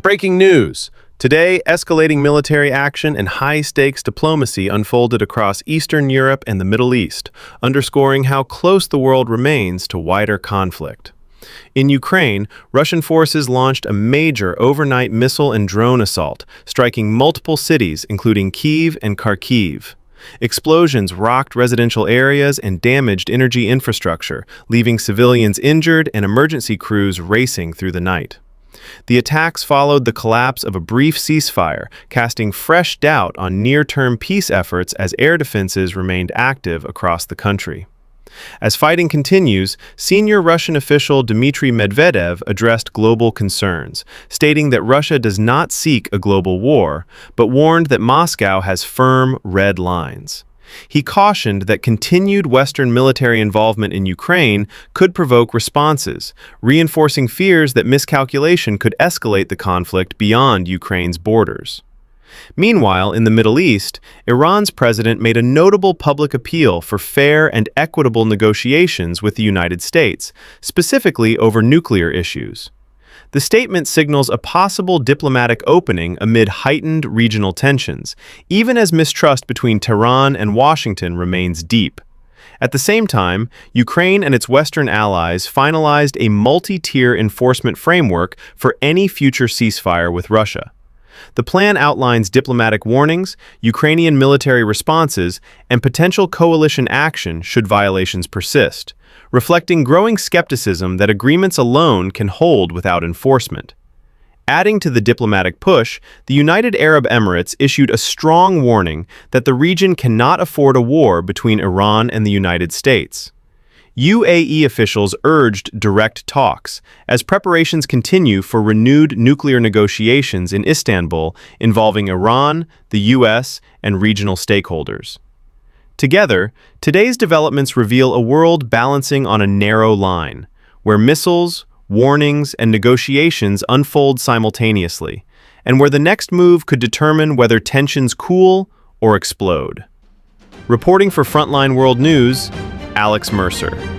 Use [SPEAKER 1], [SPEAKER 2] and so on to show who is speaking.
[SPEAKER 1] Breaking news! Today, escalating military action and high-stakes diplomacy unfolded across Eastern Europe and the Middle East, underscoring how close the world remains to wider conflict. In Ukraine, Russian forces launched a major overnight missile and drone assault, striking multiple cities, including Kyiv and Kharkiv. Explosions rocked residential areas and damaged energy infrastructure, leaving civilians injured and emergency crews racing through the night. The attacks followed the collapse of a brief ceasefire, casting fresh doubt on near-term peace efforts as air defenses remained active across the country. As fighting continues, senior Russian official Dmitry Medvedev addressed global concerns, stating that Russia does not seek a global war, but warned that Moscow has firm red lines. He cautioned that continued Western military involvement in Ukraine could provoke responses, reinforcing fears that miscalculation could escalate the conflict beyond Ukraine's borders. Meanwhile, in the Middle East, Iran's president made a notable public appeal for fair and equitable negotiations with the United States, specifically over nuclear issues. The statement signals a possible diplomatic opening amid heightened regional tensions, even as mistrust between Tehran and Washington remains deep. At the same time, Ukraine and its Western allies finalized a multi-tier enforcement framework for any future ceasefire with Russia. The plan outlines diplomatic warnings, Ukrainian military responses, and potential coalition action should violations persist, reflecting growing skepticism that agreements alone can hold without enforcement. Adding to the diplomatic push, the United Arab Emirates issued a strong warning that the region cannot afford a war between Iran and the United States. UAE officials urged direct talks, as preparations continue for renewed nuclear negotiations in Istanbul involving Iran, the US, and regional stakeholders. Together, today's developments reveal a world balancing on a narrow line, where missiles, warnings, and negotiations unfold simultaneously, and where the next move could determine whether tensions cool or explode. Reporting for Frontline World News, Alex Mercer.